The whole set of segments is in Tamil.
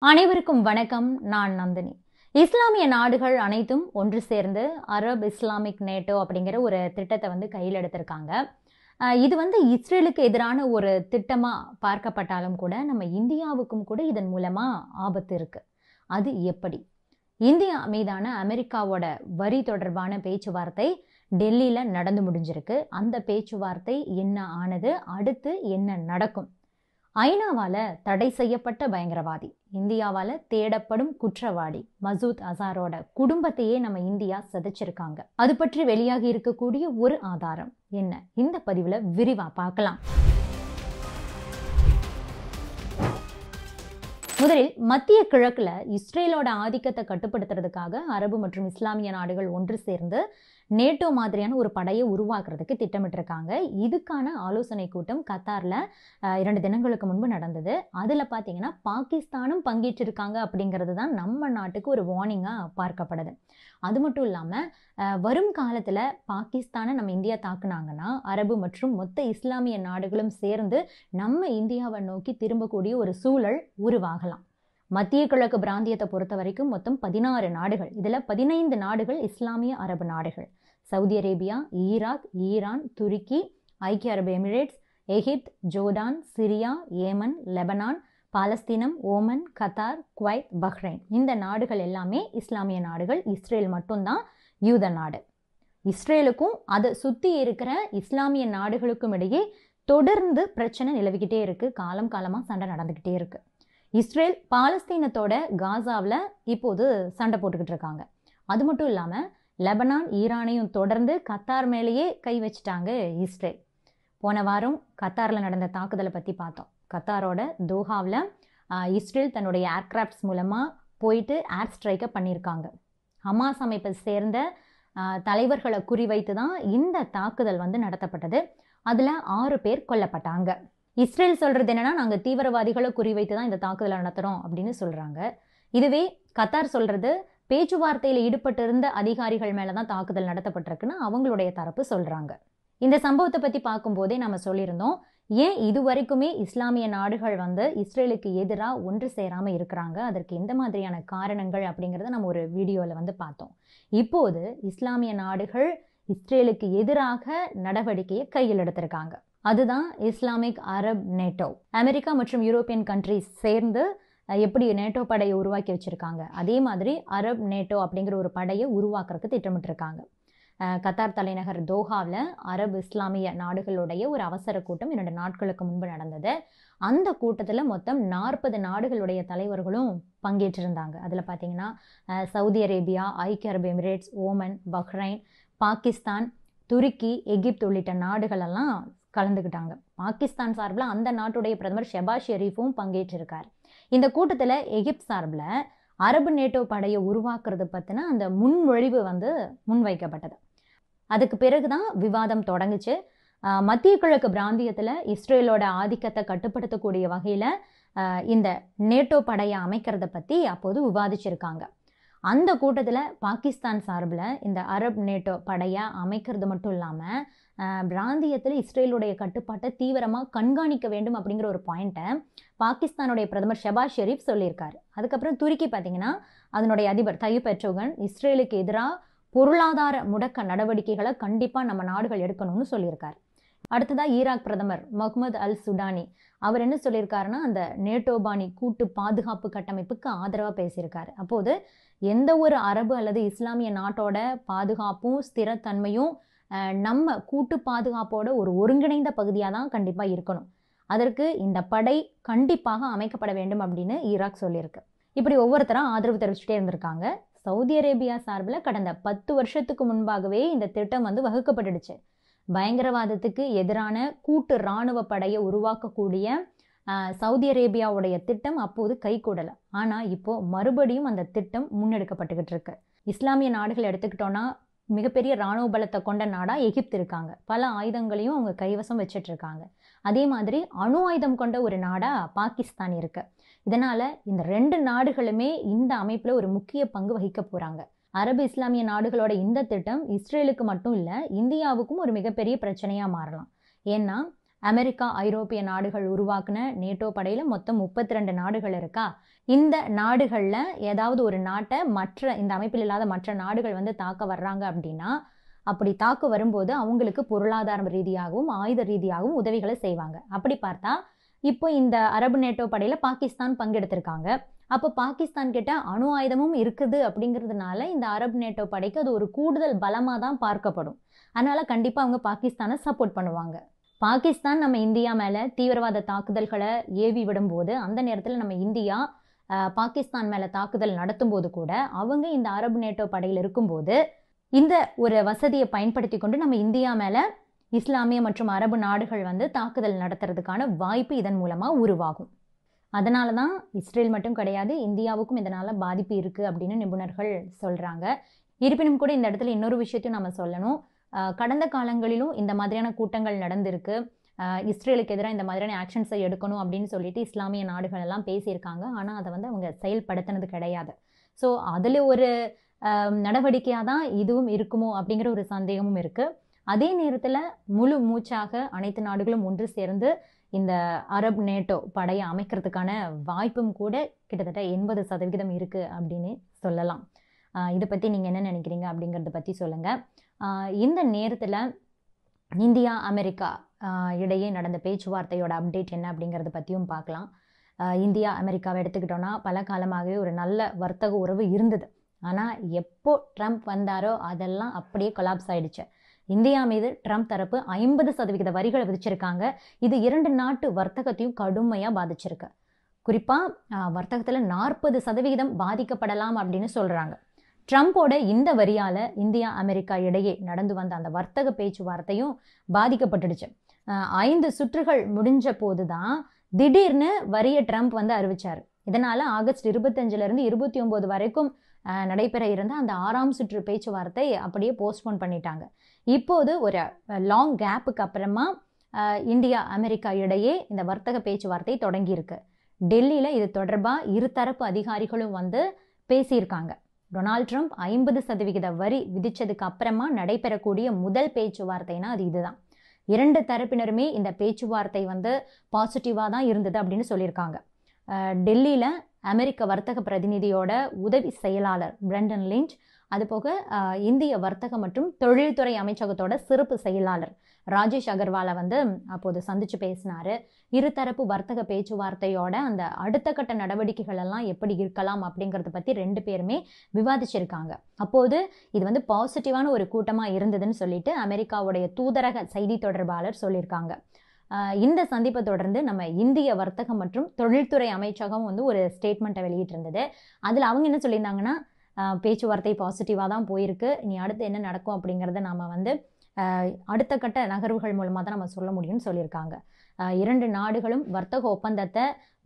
அனைவருக்கும் வணக்கம். நான் நந்தினி. இஸ்லாமிய நாடுகள் அனைத்தும் ஒன்று சேர்ந்து அரப் இஸ்லாமிக் நேட்டோ அப்படிங்கிற ஒரு திட்டத்தை கையில் எடுத்திருக்காங்க. இது இஸ்ரேலுக்கு எதிரான ஒரு திட்டமா பார்க்கப்பட்டாலும் கூட நம்ம இந்தியாவுக்கும் கூட இதன் மூலமா ஆபத்து இருக்கு. அது எப்படி? இந்தியா மீதான அமெரிக்காவோட வரி தொடர்பான பேச்சுவார்த்தை டெல்லியில நடந்து முடிஞ்சிருக்கு. அந்த பேச்சுவார்த்தை என்ன ஆனது? அடுத்து என்ன நடக்கும்? ஐநாவால தடை செய்யப்பட்ட பயங்கரவாதி, இந்தியாவால தேடப்படும் குற்றவாளி மசூத் அசாரோட குடும்பத்தையே நம்ம இந்தியா சிதைச்சிருக்காங்க. அது பற்றி வெளியாகி இருக்கக்கூடிய ஒரு ஆதாரம் என்ன? இந்த பதிவுல விரிவா பார்க்கலாம். முதலில் மத்திய கிழக்குல இஸ்ரேலோட ஆதிக்கத்தை கட்டுப்படுத்துறதுக்காக அரபு மற்றும் இஸ்லாமிய நாடுகள் ஒன்று சேர்ந்து நேட்டோ மாதிரியான ஒரு படையை உருவாக்குறதுக்கு திட்டமிட்டிருக்காங்க. இதுக்கான ஆலோசனை கூட்டம் கத்தார்ல 2 தினங்களுக்கு முன்பு நடந்தது. அதுல பாத்தீங்கன்னா பாகிஸ்தானும் பங்கேற்றிருக்காங்க அப்படிங்கிறது தான் நம்ம நாட்டுக்கு ஒரு வார்னிங்கா பார்க்கப்படுது. அது மட்டும் இல்லாம வரும் காலத்துல பாகிஸ்தானை நம்ம இந்தியா தாக்குனாங்கன்னா அரபு மற்றும் மொத்த இஸ்லாமிய நாடுகளும் சேர்ந்து நம்ம இந்தியாவை நோக்கி திரும்பக்கூடிய ஒரு சூழல் உருவாகலாம். மத்திய கிழக்கு பிராந்தியத்தை பொறுத்த வரைக்கும் மொத்தம் 16 நாடுகள். இதுல 15 நாடுகள் இஸ்லாமிய அரபு நாடுகள். சவுதி அரேபியா, ஈராக், ஈரான், துருக்கி, ஐக்கிய அரபு எமிரேட்ஸ், எகிப்து, ஜோர்டான், சிரியா, ஏமன், லெபனான், பாலஸ்தீனம், ஓமன், கத்தார், குவைத், பஹ்ரைன். இந்த நாடுகள் எல்லாமே இஸ்லாமிய நாடுகள். இஸ்ரேல் மட்டும்தான் யூத நாடு. இஸ்ரேலுக்கும் அதை சுத்தி இருக்கிற இஸ்லாமிய நாடுகளுக்கும் இடையே தொடர்ந்து பிரச்சனை நிலவிக்கிட்டே இருக்கு. காலம் காலமா சண்டை நடந்துகிட்டே இருக்கு. இஸ்ரேல் பாலஸ்தீனத்தோட காசாவில் இப்போது சண்டை போட்டுக்கிட்டு இருக்காங்க. அது மட்டும் இல்லாமல் லெபனான், ஈரானையும் தொடர்ந்து கத்தார் மேலேயே கை வச்சுட்டாங்க இஸ்ரேல். போன வாரம் கத்தாரில் நடந்த தாக்குதலை பற்றி பார்த்தோம். கத்தாரோட தோஹாவில் இஸ்ரேல் தன்னுடைய ஏர்கிராஃப்ட்ஸ் மூலமாக போயிட்டு ஏர் ஸ்ட்ரைக்கை பண்ணியிருக்காங்க. ஹமாஸ் அமைப்பை சேர்ந்த தலைவர்களை குறிவைத்து தான் இந்த தாக்குதல் நடத்தப்பட்டது. அதில் 6 பேர் கொல்லப்பட்டாங்க. இஸ்ரேல் சொல்றது என்னன்னா, நாங்கள் தீவிரவாதிகளை குறிவைத்து தான் இந்த தாக்குதலை நடத்துகிறோம் அப்படின்னு சொல்றாங்க. இதுவே கத்தார் சொல்றது பேச்சுவார்த்தையில் ஈடுபட்டு இருந்த அதிகாரிகள் மேலதான் தாக்குதல் நடத்தப்பட்டிருக்குன்னு அவங்களுடைய தரப்பு சொல்றாங்க. இந்த சம்பவத்தை பத்தி பார்க்கும்போதே நம்ம சொல்லியிருந்தோம், ஏன் இதுவரைக்குமே இஸ்லாமிய நாடுகள் இஸ்ரேலுக்கு எதிராக ஒன்று சேராம இருக்கிறாங்க, அதற்கு எந்த மாதிரியான காரணங்கள் அப்படிங்கிறத நம்ம ஒரு வீடியோல பார்த்தோம். இப்போது இஸ்லாமிய நாடுகள் இஸ்ரேலுக்கு எதிராக நடவடிக்கையை கையில் எடுத்திருக்காங்க. அதுதான் இஸ்லாமிக் அரப் நேட்டோ. அமெரிக்கா மற்றும் யூரோப்பியன் கண்ட்ரிஸ் சேர்ந்து எப்படி நேட்டோ படையை உருவாக்கி வச்சிருக்காங்க, அதே மாதிரி அரப் நேட்டோ அப்படிங்கிற ஒரு படையை உருவாக்குறதுக்கு திட்டமிட்டிருக்காங்க. கத்தார் தலைநகர் தோஹாவில் அரபு இஸ்லாமிய நாடுகளுடைய ஒரு அவசர கூட்டம் 2 நாட்களுக்கு முன்பு நடந்தது. அந்த கூட்டத்தில் மொத்தம் 40 நாடுகளுடைய தலைவர்களும் பங்கேற்றிருந்தாங்க. அதில் பார்த்தீங்கன்னா சவுதி அரேபியா, ஐக்கிய அரபு எமிரேட்ஸ், ஓமன், பஹ்ரைன், பாகிஸ்தான், துருக்கி, எகிப்து உள்ளிட்ட நாடுகளெல்லாம் கலந்துக்கிட்டாங்க. பாகிஸ்தான் சார்பில் அந்த நாட்டுடைய பிரதமர் ஷெபாஸ் ஷெரீஃபும் பங்கேற்றிருக்கார். இந்த கூட்டத்தில் எகிப்து சார்பில் அரபு நேட்டோ படையை உருவாக்குறது பற்றின அந்த முன்மொழிவு முன்வைக்கப்பட்டது. அதுக்கு பிறகுதான் விவாதம் தொடங்குச்சு. மத்திய கிழக்கு பிராந்தியத்தில் இஸ்ரேலோட ஆதிக்கத்தை கட்டுப்படுத்தக்கூடிய வகையில் இந்த நேட்டோ படையை அமைக்கிறத பற்றி அப்போது விவாதிச்சிருக்காங்க. அந்த கூட்டத்தில் பாகிஸ்தான் சார்பில் இந்த அரப் நேட்டோ படையை அமைக்கிறது மட்டும் இல்லாமல் பிராந்தியத்தில் இஸ்ரேலுடைய கட்டுப்பாட்டை தீவிரமாக கண்காணிக்க வேண்டும் அப்படிங்கிற ஒரு பாயிண்ட்டை பாகிஸ்தானுடைய பிரதமர் ஷெபாஸ் ஷெரீஃப் சொல்லியிருக்காரு. அதுக்கப்புறம் துருக்கி பார்த்தீங்கன்னா அதனுடைய அதிபர் தய்யிப் எர்டோகன் இஸ்ரேலுக்கு எதிராக பொருளாதார முடக்க நடவடிக்கைகளை கண்டிப்பாக நம்ம நாடுகள் எடுக்கணும்னு சொல்லியிருக்காரு. அடுத்ததாக ஈராக் பிரதமர் முகமது அல் சுடானி அவர் என்ன சொல்லியிருக்காருன்னா, அந்த நேட்டோபாணி கூட்டு பாதுகாப்பு கட்டமைப்புக்கு ஆதரவாக பேசியிருக்காரு. அப்போது எந்த ஒரு அரபு அல்லது இஸ்லாமிய நாட்டோட பாதுகாப்பும் ஸ்திரத்தன்மையும் நம்ம கூட்டு பாதுகாப்போட ஒரு ஒருங்கிணைந்த பகுதியாக தான் கண்டிப்பாக இருக்கணும். அதற்கு இந்த படை கண்டிப்பாக அமைக்கப்பட வேண்டும் அப்படின்னு ஈராக் சொல்லியிருக்கு. இப்படி ஒவ்வொருத்தரும் ஆதரவு தெரிவிச்சுட்டே இருந்திருக்காங்க. சவுதி அரேபியா சார்பில் கடந்த 10 வருஷத்துக்கு முன்பாகவே இந்த திட்டம் வகுக்கப்பட்டுடுச்சு. பயங்கரவாதத்துக்கு எதிரான கூட்டு இராணுவ படையை உருவாக்கக்கூடிய சவுதி அரேபியாவுடைய திட்டம் அப்போது கைகூடலை. ஆனால் இப்போ மறுபடியும் அந்த திட்டம் முன்னெடுக்கப்பட்டுக்கிட்டு இருக்கு. இஸ்லாமிய நாடுகள் எடுத்துக்கிட்டோன்னா மிகப்பெரிய இராணுவ பலத்தை கொண்ட நாடாக எகிப்து இருக்காங்க. பல ஆயுதங்களையும் அவங்க கைவசம் வச்சுட்டு இருக்காங்க. அதே மாதிரி அணு ஆயுதம் கொண்ட ஒரு நாடாக பாகிஸ்தான் இருக்கு. இதனால இந்த 2 நாடுகளுமே இந்த அமைப்பில் ஒரு முக்கிய பங்கு வகிக்க போறாங்க. அரபு இஸ்லாமிய நாடுகளோட இந்த திட்டம் இஸ்ரேலுக்கு மட்டும் இல்லை, இந்தியாவுக்கும் ஒரு மிகப்பெரிய பிரச்சனையாக மாறலாம். ஏன்னா அமெரிக்கா, ஐரோப்பிய நாடுகள் உருவாக்குன நேட்டோ படையில் மொத்தம் 32 நாடுகள் இருக்கா. இந்த நாடுகளில் ஏதாவது ஒரு நாட்டை இந்த அமைப்பில் இல்லாத மற்ற நாடுகள் வந்து தாக்க வர்றாங்க அப்படின்னா, அப்படி தாக்க வரும்போது அவங்களுக்கு பொருளாதார ரீதியாகவும் ஆயுத ரீதியாகவும் உதவிகளை செய்வாங்க. அப்படி பார்த்தா இப்போ இந்த அரபு நேட்டோ படையில் பாகிஸ்தான் பங்கெடுத்திருக்காங்க. அப்போ பாகிஸ்தான் கிட்ட அணு ஆயுதமும் இருக்குது அப்படிங்கிறதுனால இந்த அரபு நேட்டோ படைக்கு அது ஒரு கூடுதல் பலமாக தான் பார்க்கப்படும். அதனால கண்டிப்பாக அவங்க பாகிஸ்தானை சப்போர்ட் பண்ணுவாங்க. பாகிஸ்தான் நம்ம இந்தியா மேலே தீவிரவாத தாக்குதல்களை ஏவி விடும்போது அந்த நேரத்தில் நம்ம இந்தியா பாகிஸ்தான் மேலே தாக்குதல் நடத்தும் போது கூட அவங்க இந்த அரபு நேட்டோ படையில் இருக்கும்போது இந்த ஒரு வசதியை பயன்படுத்தி கொண்டு நம்ம இந்தியா மேலே இஸ்லாமிய மற்றும் அரபு நாடுகள் வந்து தாக்குதல் நடத்துறதுக்கான வாய்ப்பு இதன் மூலமாக உருவாகும். அதனால தான் இஸ்ரேல் மட்டும் கிடையாது, இந்தியாவுக்கும் இதனால் பாதிப்பு இருக்குது அப்படின்னு நிபுணர்கள் சொல்கிறாங்க. இருப்பினும் கூட இந்த இடத்துல இன்னொரு விஷயத்தையும் நம்ம சொல்லணும். கடந்த காலங்களிலும் இந்த மாதிரியான கூட்டங்கள் நடந்திருக்கு. இஸ்ரேலுக்கு எதிராக இந்த மாதிரியான ஆக்ஷன்ஸை எடுக்கணும் அப்படின்னு சொல்லிட்டு இஸ்லாமிய நாடுகள் எல்லாம் பேசியிருக்காங்க. ஆனால் அதை வந்து அவங்க செயல்படுத்தினது கிடையாது. ஸோ அதில் ஒரு நடவடிக்கையாக தான் இதுவும் இருக்குமோ அப்படிங்கிற ஒரு சந்தேகமும் இருக்குது. அதே நேரத்தில் முழு மூச்சாக அனைத்து நாடுகளும் ஒன்று சேர்ந்து இந்த அரபு நேட்டோ படையை அமைக்கிறதுக்கான வாய்ப்பும் கூட கிட்டத்தட்ட 80% இருக்குது அப்படின்னு சொல்லலாம். இதை பற்றி நீங்கள் என்ன நினைக்கிறீங்க அப்படிங்கிறத பற்றி சொல்லுங்கள். இந்த நேரத்தில் இந்தியா அமெரிக்கா இடையே நடந்த பேச்சுவார்த்தையோட அப்டேட் என்ன அப்படிங்கிறத பற்றியும் பார்க்கலாம். இந்தியா அமெரிக்காவை எடுத்துக்கிட்டோன்னா பல காலமாகவே ஒரு நல்ல வர்த்தக உறவு இருந்தது. ஆனால் எப்போ ட்ரம்ப் வந்தாரோ அதெல்லாம் அப்படியே கொலாப்ஸ் ஆயிடுச்சு. இந்தியா மீது ட்ரம்ப் தரப்பு 50% வரிகளை விதிச்சிருக்காங்க. இது 2 நாட்டு வர்த்தகத்தையும் கடுமையாக பாதிச்சிருக்கு. குறிப்பாக வர்த்தகத்தில் 40% பாதிக்கப்படலாம் அப்படின்னு சொல்கிறாங்க. ட்ரம்போட இந்த வரியால் இந்தியா அமெரிக்கா இடையே நடந்து வந்த அந்த வர்த்தக பேச்சுவார்த்தையும் பாதிக்கப்பட்டுடுச்சு. 5 சுற்றுகள் முடிஞ்ச போது தான் திடீர்னு வரியை ட்ரம்ப் வந்து அறிவிச்சார். இதனால் ஆகஸ்ட் 25 29 வரைக்கும் நடைபெற இருந்த அந்த 6ஆம் சுற்று பேச்சுவார்த்தை அப்படியே போஸ்ட்போன் பண்ணிட்டாங்க. இப்போது ஒரு லாங் கேப்புக்கு அப்புறமா இந்தியா அமெரிக்கா இடையே இந்த வர்த்தக பேச்சுவார்த்தை தொடங்கியிருக்கு. டெல்லியில் இது தொடர்பாக இருதரப்பு அதிகாரிகளும் வந்து பேசியிருக்காங்க. டொனால்ட் ட்ரம்ப் 50% வரி விதிச்சதுக்கு அப்புறமா நடைபெறக்கூடிய முதல் பேச்சுவார்த்தைனா அது இதுதான். 2 தரப்பினருமே இந்த பேச்சுவார்த்தை வந்து பாசிட்டிவாக தான் இருந்தது அப்படின்னு சொல்லியிருக்காங்க. டெல்லியில் அமெரிக்க வர்த்தக பிரதிநிதியோட உதவி செயலாளர் பிரெண்டன் லிஞ்ச், அதுபோக இந்திய வர்த்தக மற்றும் தொழில்துறை அமைச்சகத்தோட சிறப்பு செயலாளர் ராஜேஷ் அகர்வாலை வந்து அப்போது சந்திச்சு பேசினாரு. இருதரப்பு வர்த்தக பேச்சுவார்த்தையோட அந்த அடுத்த கட்ட நடவடிக்கைகள் எல்லாம் எப்படி இருக்கலாம் அப்படிங்கிறத பற்றி 2 பேருமே விவாதிச்சிருக்காங்க. அப்போது இது வந்து பாசிட்டிவான ஒரு கூட்டமாக இருந்ததுன்னு சொல்லிட்டு அமெரிக்காவுடைய தூதரக செய்தி தொடர்பாளர் சொல்லியிருக்காங்க. இந்த சந்திப்பை தொடர்ந்து நம்ம இந்திய வர்த்தகம் மற்றும் தொழில்துறை அமைச்சகம் வந்து ஒரு ஸ்டேட்மெண்ட்டை வெளியிட்டிருந்தது. அதில் அவங்க என்ன சொல்லியிருந்தாங்கன்னா, பேச்சுவார்த்தை பாசிட்டிவாக தான் போயிருக்கு, இனி அடுத்து என்ன நடக்கும் அப்படிங்கிறத நம்ம வந்து அடுத்த கட்ட நகர்வுகள் மூலமாக தான் நம்ம சொல்ல முடியும்னு சொல்லியிருக்காங்க. 2 நாடுகளும் வர்த்தக ஒப்பந்தத்தை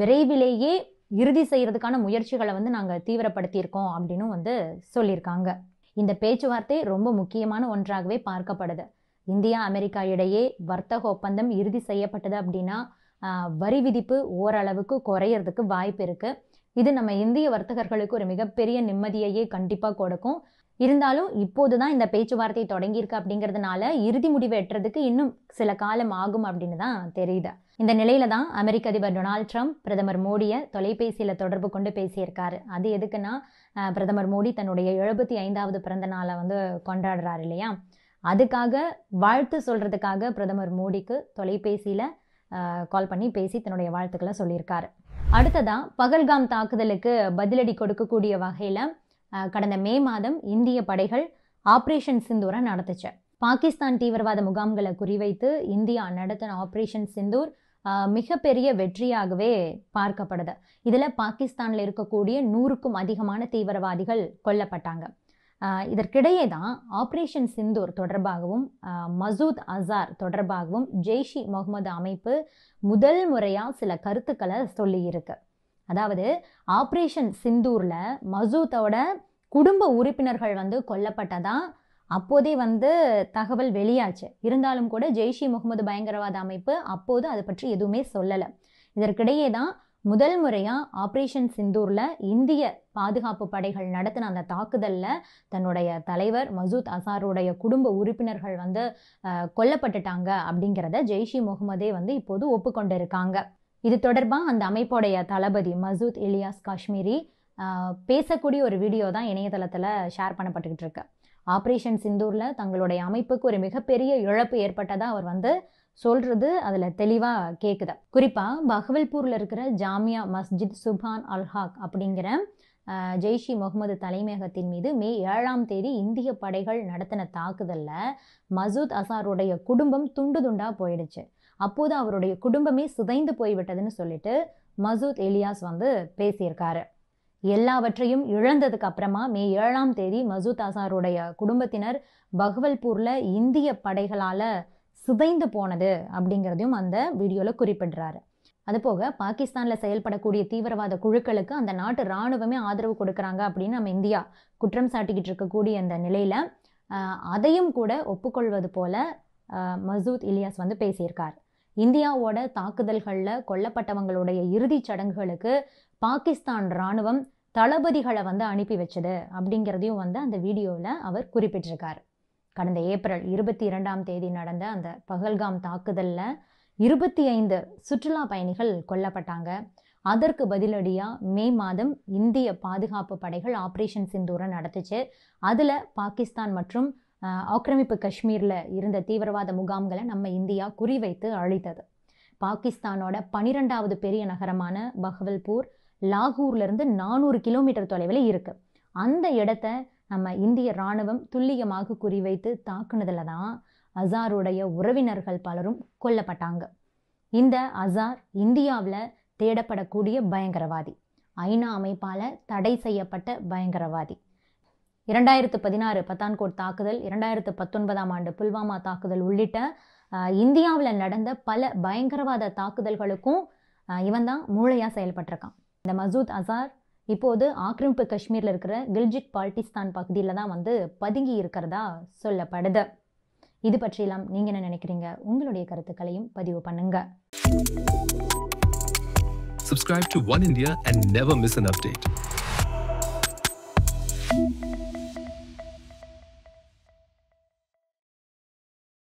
விரைவிலேயே இறுதி செய்கிறதுக்கான முயற்சிகளை வந்து நாங்கள் தீவிரப்படுத்தியிருக்கோம் அப்படின்னு வந்து சொல்லியிருக்காங்க. இந்த பேச்சுவார்த்தை ரொம்ப முக்கியமான ஒன்றாகவே பார்க்கப்படுது. இந்தியா அமெரிக்கா இடையே வர்த்தக ஒப்பந்தம் இறுதி செய்யப்பட்டது அப்படின்னா வரி விதிப்பு ஓரளவுக்கு குறையிறதுக்கு வாய்ப்பு இருக்குது. இது நம்ம இந்திய வர்த்தகர்களுக்கு ஒரு மிகப்பெரிய நிம்மதியையே கண்டிப்பாக கொடுக்கும். இருந்தாலும் இப்போது தான் இந்த பேச்சுவார்த்தை தொடங்கியிருக்கு அப்படிங்கிறதுனால இறுதி முடிவு எட்டுறதுக்கு இன்னும் சில காலம் ஆகும் அப்படின்னு தான் தெரியுது. இந்த நிலையில தான் அமெரிக்க அதிபர் டொனால்ட் ட்ரம்ப் பிரதமர் மோடியை தொலைபேசியில் தொடர்பு கொண்டு பேசியிருக்காரு. அது எதுக்குன்னா, பிரதமர் மோடி தன்னுடைய 75வது பிறந்த நாளை வந்து கொண்டாடுறாரு இல்லையா, அதுக்காக வாழ்த்து சொல்கிறதுக்காக பிரதமர் மோடிக்கு தொலைபேசியில் கால் பண்ணி பேசி தன்னுடைய வாழ்த்துக்களை சொல்லியிருக்காரு. அடுத்ததாக பகல்காம் தாக்குதலுக்கு பதிலடி கொடுக்கக்கூடிய வகையில் கடந்த மே மாதம் இந்திய படைகள் ஆப்ரேஷன் சிந்தூரை நடத்துச்சு. பாகிஸ்தான் தீவிரவாத முகாம்களை குறிவைத்து இந்தியா நடத்தின ஆப்ரேஷன் சிந்தூர் மிகப்பெரிய வெற்றியாகவே பார்க்கப்படுது. இதில் பாகிஸ்தானில் இருக்கக்கூடிய 100க்கும் அதிகமான தீவிரவாதிகள் கொல்லப்பட்டாங்க. இதற்கிடையே தான் ஆப்ரேஷன் சிந்தூர் தொடர்பாகவும் மசூத் அசார் தொடர்பாகவும் ஜெய்ஷ் இ முகமது அமைப்பு முதல் முறையாக சில கருத்துக்களை சொல்லியிருக்கு. அதாவது ஆப்ரேஷன் சிந்தூரில் மசூத்தோட குடும்ப உறுப்பினர்கள் வந்து கொல்லப்பட்டதா அப்போதே வந்து தகவல் வெளியாச்சு. இருந்தாலும் கூட ஜெய்ஷ் இ முகமது பயங்கரவாத அமைப்பு அப்போது அதை பற்றி எதுவுமே சொல்லலை. இதற்கிடையே தான் முதல் முறையாக ஆப்ரேஷன் சிந்தூரில் இந்திய பாதுகாப்பு படைகள் நடத்தின அந்த தாக்குதலில் தன்னுடைய தலைவர் மசூத் அசாருடைய குடும்ப உறுப்பினர்கள் வந்து கொல்லப்பட்டுட்டாங்க அப்படிங்கிறத ஜெய்ஷ் இ முகமதே வந்து இப்போது ஒப்புக்கொண்டிருக்காங்க. இது தொடர்பாக அந்த அமைப்போடைய தளபதி மசூத் இலியாஸ் காஷ்மீரி பேசக்கூடிய ஒரு வீடியோ தான் இணையதளத்தில் ஷேர் பண்ணப்பட்டுக்கிட்டு இருக்கு. ஆப்ரேஷன் சிந்தூரில் தங்களுடைய அமைப்புக்கு ஒரு மிகப்பெரிய இழப்பு ஏற்பட்டதாக அவர் சொல்றது அதில் தெளிவாக கேட்குது. குறிப்பாக பஹவல்பூரில் இருக்கிற ஜாமியா மஸ்ஜித் சுபான் அல்ஹாக் அப்படிங்கிற ஜெய்ஷி முகமது தலைமையகத்தின் மீது மே 7ஆம் தேதி இந்திய படைகள் நடத்தின தாக்குதலில் மசூத் அசாருடைய குடும்பம் துண்டு துண்டாக போயிடுச்சு. அப்போது அவருடைய குடும்பமே சிதைந்து போய்விட்டதுன்னு சொல்லிட்டு மசூத் இலியாஸ் பேசியிருக்காரு. எல்லாவற்றையும் இழந்ததுக்கு அப்புறமா மே 7ஆம் தேதி மசூத் அசாருடைய குடும்பத்தினர் பஹவல்பூரில் இந்திய படைகளால் சிதைந்து போனது அப்படிங்கிறதையும் அந்த வீடியோவில் குறிப்பிடுறாரு. அதுபோக பாகிஸ்தானில் செயல்படக்கூடிய தீவிரவாத குழுக்களுக்கு அந்த நாட்டு இராணுவமே ஆதரவு கொடுக்குறாங்க அப்படின்னு நம்ம இந்தியா குற்றம் சாட்டிக்கிட்டு இருக்கக்கூடிய அந்த நிலையில் அதையும் கூட ஒப்புக்கொள்வது போல மசூத் இலியாஸ் பேசியிருக்கார். இந்தியாவோட தாக்குதல்களில் கொல்லப்பட்டவங்களுடைய இறுதிச் சடங்குகளுக்கு பாகிஸ்தான் இராணுவம் தளபதிகளை அனுப்பி வச்சது அப்படிங்கிறதையும் அந்த வீடியோவில் அவர் குறிப்பிட்டிருக்கார். கடந்த ஏப்ரல் 22ஆம் தேதி நடந்த அந்த பஹல்காம் தாக்குதலில் 25 சுற்றுலா பயணிகள் கொல்லப்பட்டாங்க. அதற்கு பதிலடியாக மே மாதம் இந்திய பாதுகாப்பு படைகள் ஆப்ரேஷன் சிந்தூரை நடத்துச்சு. அதில் பாகிஸ்தான் மற்றும் ஆக்கிரமிப்பு காஷ்மீரில் இருந்த தீவிரவாத முகாம்களை நம்ம இந்தியா குறிவைத்து அழித்தது. பாகிஸ்தானோட 12வது பெரிய நகரமான பஹவல்பூர் லாகூர்லேருந்து 400 கிலோமீட்டர் தொலைவில் இருக்குது. அந்த இடத்த நம்ம இந்திய இராணுவம் துல்லியமாக குறிவைத்து தாக்குனதில் தான் அசாருடைய உறவினர்கள் பலரும் கொல்லப்பட்டாங்க. இந்த அசார் இந்தியாவில் தேடப்படக்கூடிய பயங்கரவாதி, ஐநா அமைப்பால் தடை செய்யப்பட்ட பயங்கரவாதி. 2016 பத்தான்கோட் தாக்குதல், 2019ஆம் ஆண்டு புல்வாமா தாக்குதல் உள்ளிட்ட இந்தியாவில் நடந்த பல பயங்கரவாத தாக்குதல்களுக்கும் இவன் தான் மூளையாக செயல்பட்டிருக்கான். இந்த மசூத் அசார் இப்போது ஆக்கிரமிப்பு காஷ்மீரில் இருக்கிற கில்ஜிட் பால்டிஸ்தான் பகுதியில் தான் பதுங்கி இருக்கிறதா சொல்லப்படுது. இது பற்றியெல்லாம் நீங்கள் என்ன நினைக்கிறீங்க? உங்களுடைய கருத்துக்களையும் பதிவு பண்ணுங்க. Subscribe to One India and never miss an update.